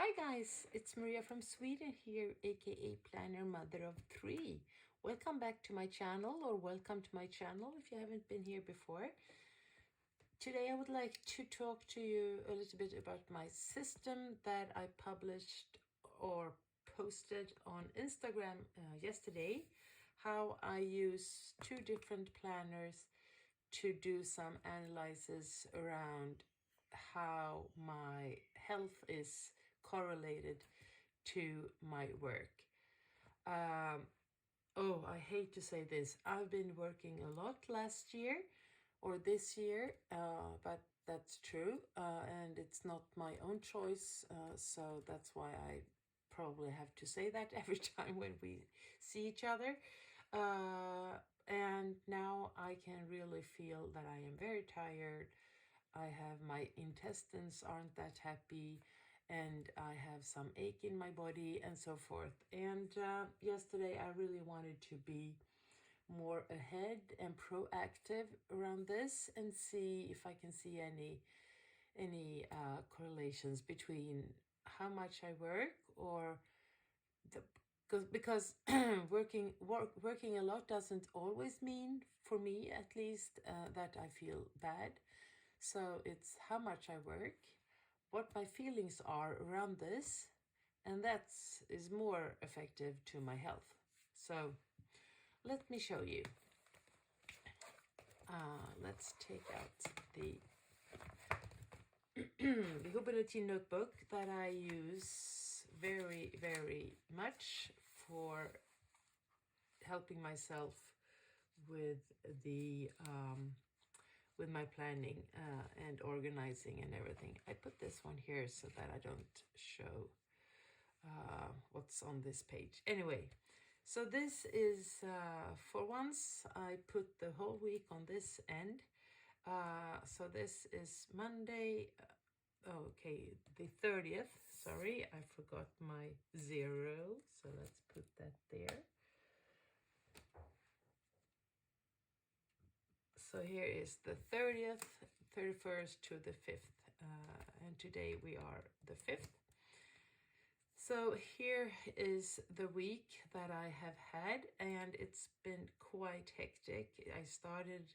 Hi guys, it's Maria from Sweden here, aka Planner Mother of Three. Welcome back to my channel, or welcome to my channel if you haven't been here before. Today I would like to talk to you a little bit about my system that I published or posted on Instagram yesterday. How I use two different planners to do some analysis around how my health is correlated to my work. Oh, I hate to say this. I've been working a lot last year or this year, but that's true. And it's not my own choice. So that's why I probably have to say that every time when we see each other. And now I can really feel that I am very tired. I have my intestines aren't that happy, and I have some ache in my body and so forth. And yesterday I really wanted to be more ahead and proactive around this and see if I can see any correlations between how much I work or the because working a lot doesn't always mean, for me at least, that I feel bad. So it's how much I work, what my feelings are around this, and that is more effective to my health. So let me show you. Let's take out the the HOBONICHI notebook that I use very, very much for helping myself with the with my planning and organizing and everything. I put this one here so that I don't show what's on this page. Anyway, so this is, for once, I put the whole week on this end. So this is Monday, okay, the 30th. Sorry, I forgot my 0. So let's put that there. So here is the 30th, 31st to the 5th. And today we are the 5th. So here is the week that I have had, and it's been quite hectic. I started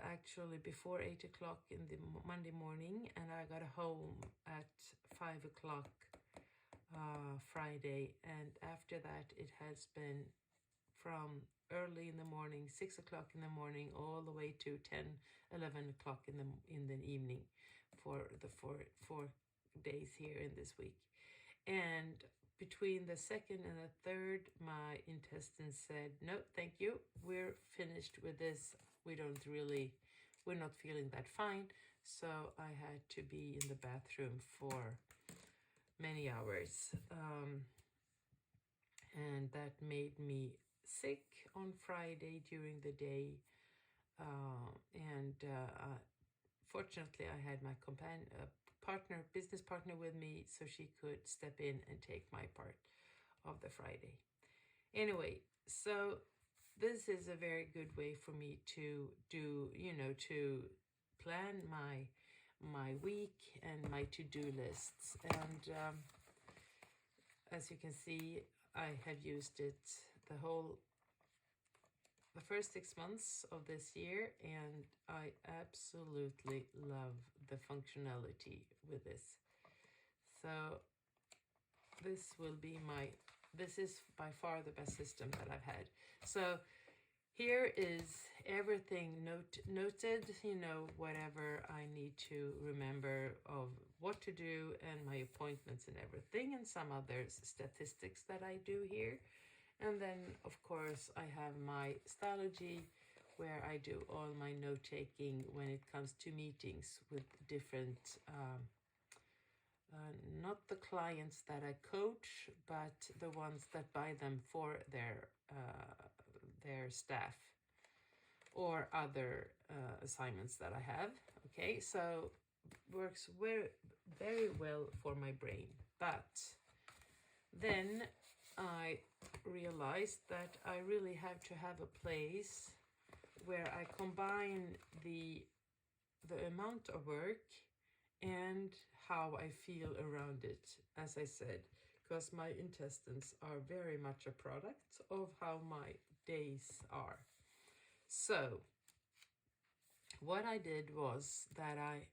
actually before 8 o'clock in the Monday morning, and I got home at 5 o'clock Friday. And after that, it has been from early in the morning, 6 o'clock in the morning, all the way to 10, 11 o'clock in the evening for the four days here in this week. And between the 2nd and the 3rd, my intestines said, no, thank you. We're finished with this. We're not feeling that fine. So I had to be in the bathroom for many hours. And that made me sick on Friday during the day. Fortunately, I had my business partner with me, so she could step in and take my part of the Friday. Anyway, so this is a very good way for me to do, to plan my week and my to-do lists. And as you can see, I have used it the first 6 months of this year, and I absolutely love the functionality with this. So this is by far the best system that I've had. So here is everything noted, whatever I need to remember of what to do, and my appointments and everything, and some other statistics that I do here. And then, of course, I have my Stalogy, where I do all my note-taking when it comes to meetings with different, not the clients that I coach, but the ones that buy them for their staff or other assignments that I have. Okay, so works very well for my brain. But then I realized that I really have to have a place where I combine the amount of work and how I feel around it, as I said, because my intestines are very much a product of how my days are. So, what I did was that I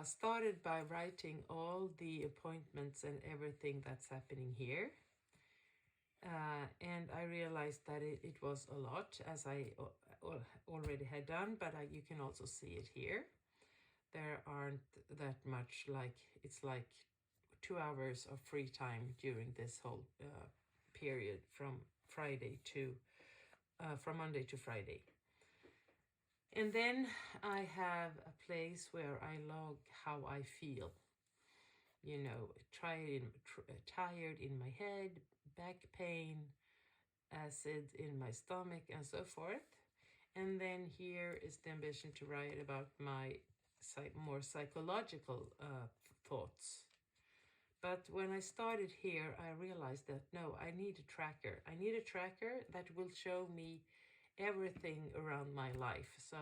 started by writing all the appointments and everything that's happening here. And I realized that it was a lot, as I already had done, but you can also see it here. There aren't that much, like it's like 2 hours of free time during this whole period from Monday to Friday. And then I have a place where I log how I feel. You know, tired in my head, back pain, acid in my stomach, and so forth. And then here is the ambition to write about my more psychological thoughts. But when I started here, I realized that no, I need a tracker. I need a tracker that will show me everything around my life. So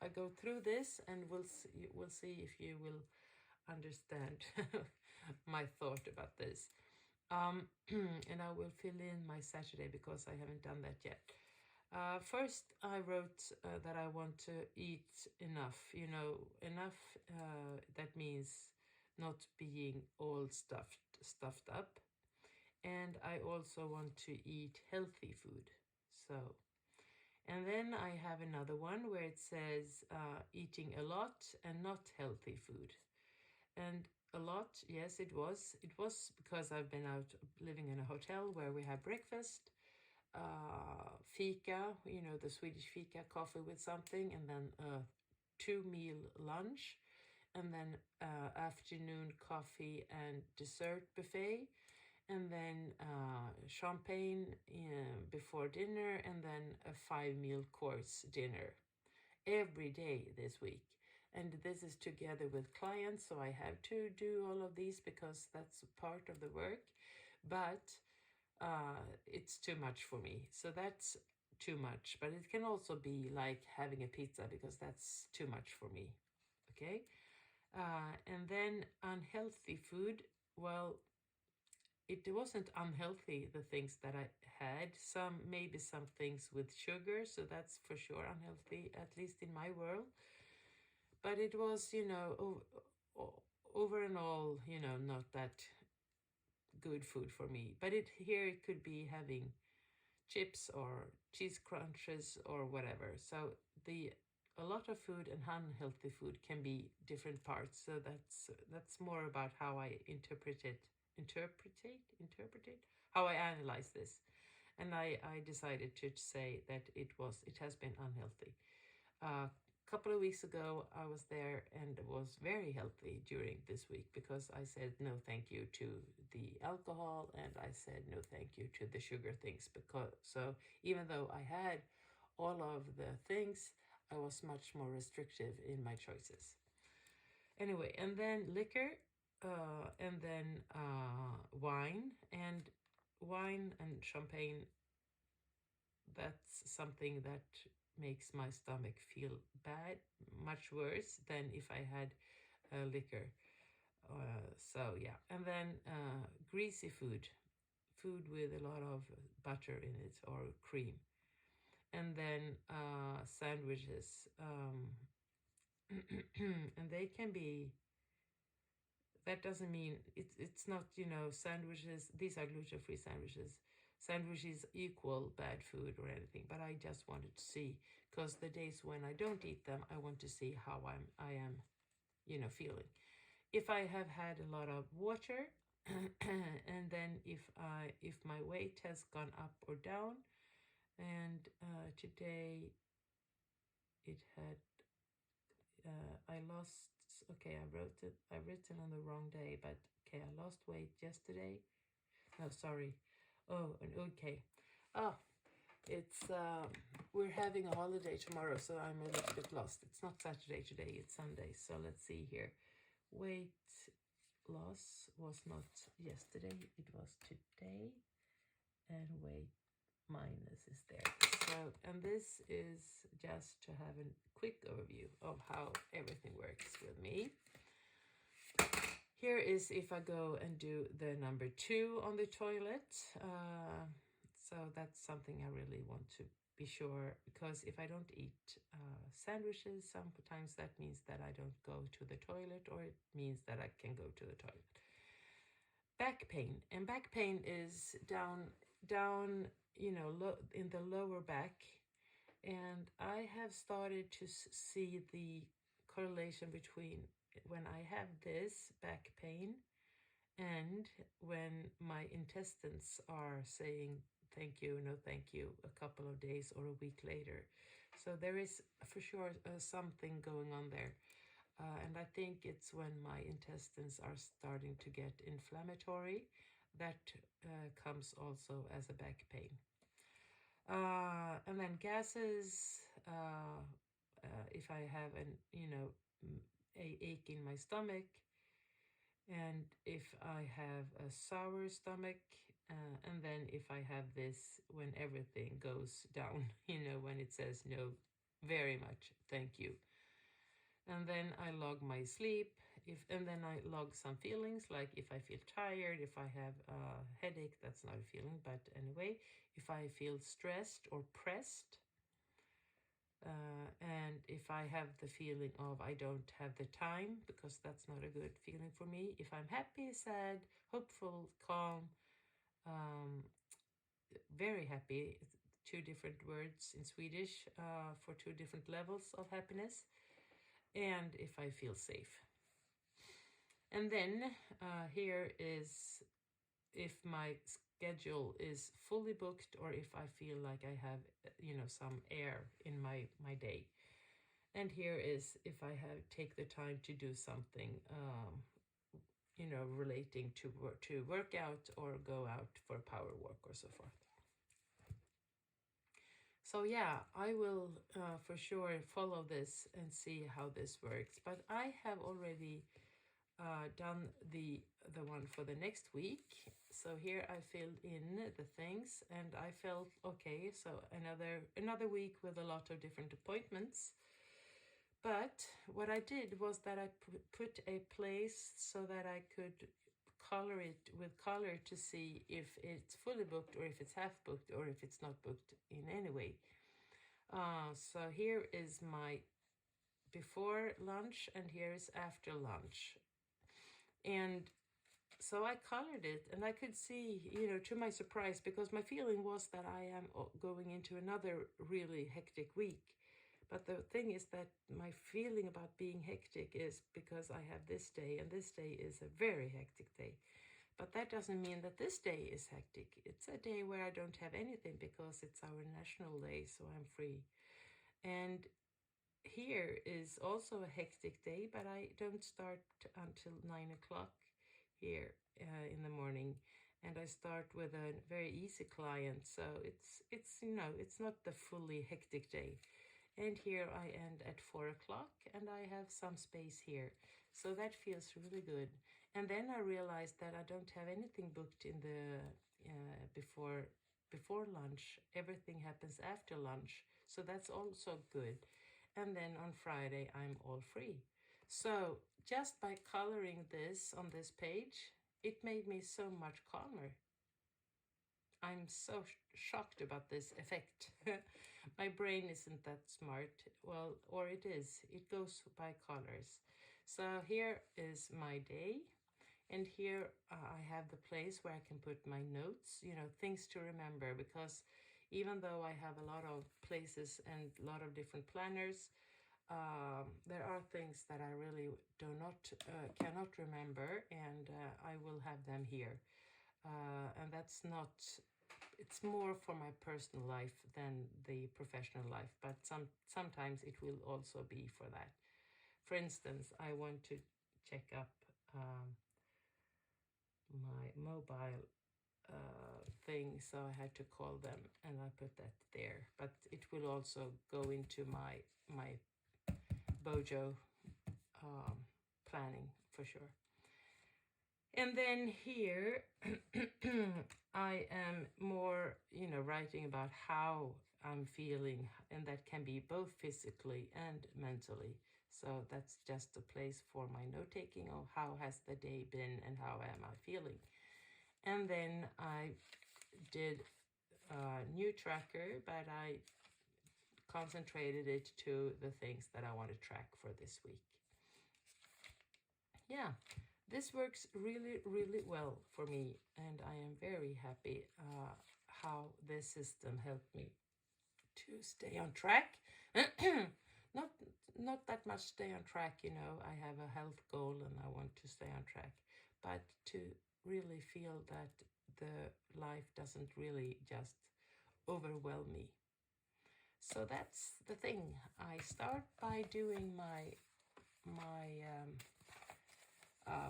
I go through this, and we'll see if you will understand my thought about this. And I will fill in my Saturday because I haven't done that yet. First, I wrote that I want to eat enough. You know, enough. That means not being all stuffed up. And I also want to eat healthy food. So, and then I have another one where it says eating a lot and not healthy food. And a lot, yes, it was. It was because I've been out living in a hotel where we have breakfast, fika, you know, the Swedish fika, coffee with something, and then a 2-meal lunch, and then afternoon coffee and dessert buffet, and then champagne before dinner, and then a 5-meal course dinner every day this week. And this is together with clients, so I have to do all of these because that's part of the work. But it's too much for me. So that's too much. But it can also be like having a pizza because that's too much for me. Okay? And then unhealthy food. Well, it wasn't unhealthy, the things that I had. Maybe some things with sugar, so that's for sure unhealthy, at least in my world. But it was, you know, over and all, you know, not that good food for me. But here it could be having chips or cheese crunches or whatever. So a lot of food and unhealthy food can be different parts. So that's more about how I interpret how I analyze this. And I decided to say that it has been unhealthy. A couple of weeks ago, I was there and was very healthy during this week because I said no thank you to the alcohol, and I said no thank you to the sugar things. So even though I had all of the things, I was much more restrictive in my choices. Anyway, and then liquor, and then wine and champagne. That's something that makes my stomach feel bad, much worse than if I had liquor. So yeah, and then greasy food with a lot of butter in it or cream, and then sandwiches, and they can be. That doesn't mean it's not, you know, sandwiches. These are gluten-free sandwiches. Sandwiches equal bad food or anything, but I just wanted to see, because the days when I don't eat them, I want to see how I am, you know, feeling. If I have had a lot of water, and then if my weight has gone up or down, and today it had I lost. Okay, I've written on the wrong day, but okay, I lost weight yesterday. No, sorry. Oh, and okay. Oh, it's we're having a holiday tomorrow, so I'm a little bit lost. It's not Saturday today, it's Sunday. So let's see here. Weight loss was not yesterday, it was today. And weight minus is there. So, and this is just to have a quick overview. of how everything works with me. Here is if I go and do the number 2 on the toilet. So that's something I really want to be sure, because if I don't eat sandwiches, sometimes that means that I don't go to the toilet, or it means that I can go to the toilet. Back pain, and back pain is down, in the lower back, and I have started to see the correlation between when I have this back pain and when my intestines are saying thank you, no thank you, a couple of days or a week later. So there is for sure something going on there. And I think it's when my intestines are starting to get inflammatory that comes also as a back pain. And then gases, if I have a ache in my stomach, and if I have a sour stomach, and then if I have this when everything goes down, when it says no, very much, thank you. And then I log my sleep, and then I log some feelings, like if I feel tired, if I have a headache, that's not a feeling, but anyway, if I feel stressed or pressed, and if I have the feeling of I don't have the time, because that's not a good feeling for me. If I'm happy, sad, hopeful, calm, very happy, 2 different words in Swedish for 2 different levels of happiness, and if I feel safe. And then here is if my schedule is fully booked, or if I feel like I have, some air in my day. And here is if I take the time to do something, relating to work out or go out for power walk or so forth. So yeah, I will for sure follow this and see how this works. But I have already done the one for the next week. So here I filled in the things, and I felt okay. So another week with a lot of different appointments. But what I did was that I put a place so that I could color it with color to see if it's fully booked, or if it's half booked, or if it's not booked in any way. So here is my before lunch, and here is after lunch. And so I colored it, and I could see, to my surprise, because my feeling was that I am going into another really hectic week. But the thing is that my feeling about being hectic is because I have this day, and this day is a very hectic day. But that doesn't mean that this day is hectic. It's a day where I don't have anything because it's our national day, so I'm free. And here is also a hectic day, but I don't start until 9 o'clock here in the morning. And I start with a very easy client, so it's not the fully hectic day. And here I end at 4 o'clock, and I have some space here. So that feels really good. And then I realized that I don't have anything booked in the before lunch. Everything happens after lunch. So that's also good. And then on Friday, I'm all free. So just by coloring this on this page, it made me so much calmer. I'm so shocked about this effect. My brain isn't that smart. Well, or it is. It goes by colors. So here is my day. And here I have the place where I can put my notes, things to remember. Because even though I have a lot of places and a lot of different planners, there are things that I really cannot remember, and I will have them here. And that's not, it's more for my personal life than the professional life, but sometimes it will also be for that. For instance, I want to check up my mobile thing, so I had to call them, and I put that there. But it will also go into my Bojo planning for sure. And then here I am more, writing about how I'm feeling, and that can be both physically and mentally. So that's just a place for my note-taking of how has the day been and how am I feeling. And then I did a new tracker, but I concentrated it to the things that I want to track for this week. Yeah, this works really, really well for me, and I am very happy how this system helped me to stay on track. not not that much stay on track, you know. I have a health goal and I want to stay on track, but to really feel that the life doesn't really just overwhelm me. So that's the thing. I start by doing my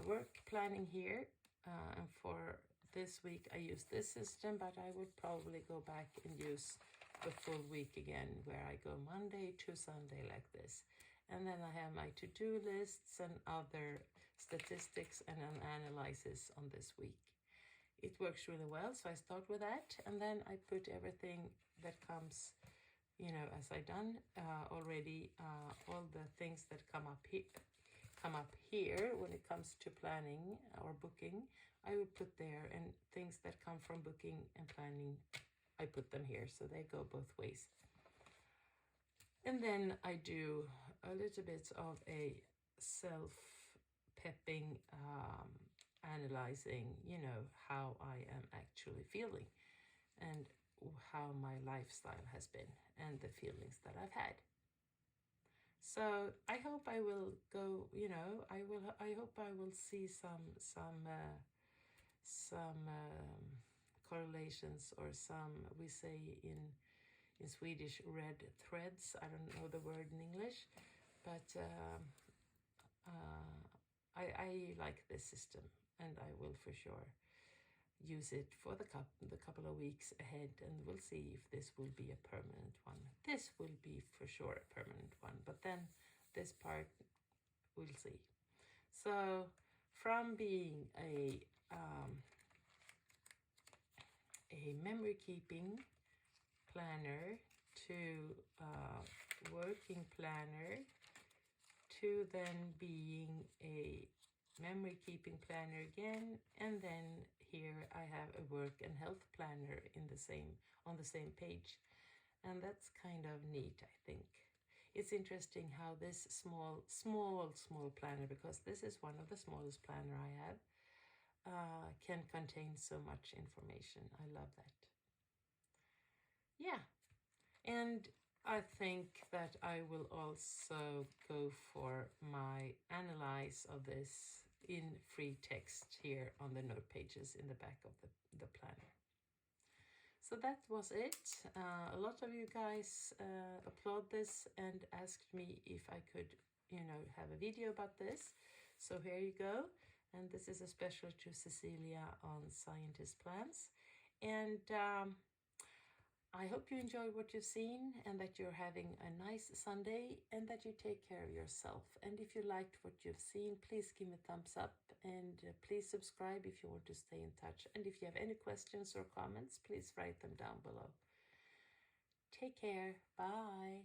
work planning here, and for this week I use this system, but I would probably go back and use the full week again, where I go Monday to Sunday like this. And then I have my to-do lists and other statistics and an analysis on this week. It works really well, so I start with that, and then I put everything that comes, you know, as I done already, all the things that come up here when it comes to planning or booking, I would put there, and things that come from booking and planning, I put them here, so they go both ways. And then I do a little bit of a self-pepping, analyzing, you know, how I am actually feeling and how my lifestyle has been and the feelings that I've had. So I hope I will go, you know, I hope I will see some correlations, or some, we say in Swedish, red threads. I don't know the word in English, but I like this system, and I will for sure use it for the couple of weeks ahead, and we'll see if this will be a permanent one. This will be for sure a permanent one, but then this part we'll see. So from being a memory keeping planner to working planner, to then being a memory keeping planner again, and then here I have a work and health planner on the same page, and that's kind of neat. I think it's interesting how this small planner, because this is one of the smallest planner I have, can contain so much information. I love that. Yeah, and I think that I will also go for my analyze of this in free text here on the note pages in the back of the planner. So that was it. A lot of you guys applaud this and asked me if I could, you know, have a video about this. So here you go. And this is a special to Cecilia on Scientist Plans. And I hope you enjoyed what you've seen, and that you're having a nice Sunday, and that you take care of yourself. And if you liked what you've seen, please give me a thumbs up, and please subscribe if you want to stay in touch. And if you have any questions or comments, please write them down below. Take care. Bye.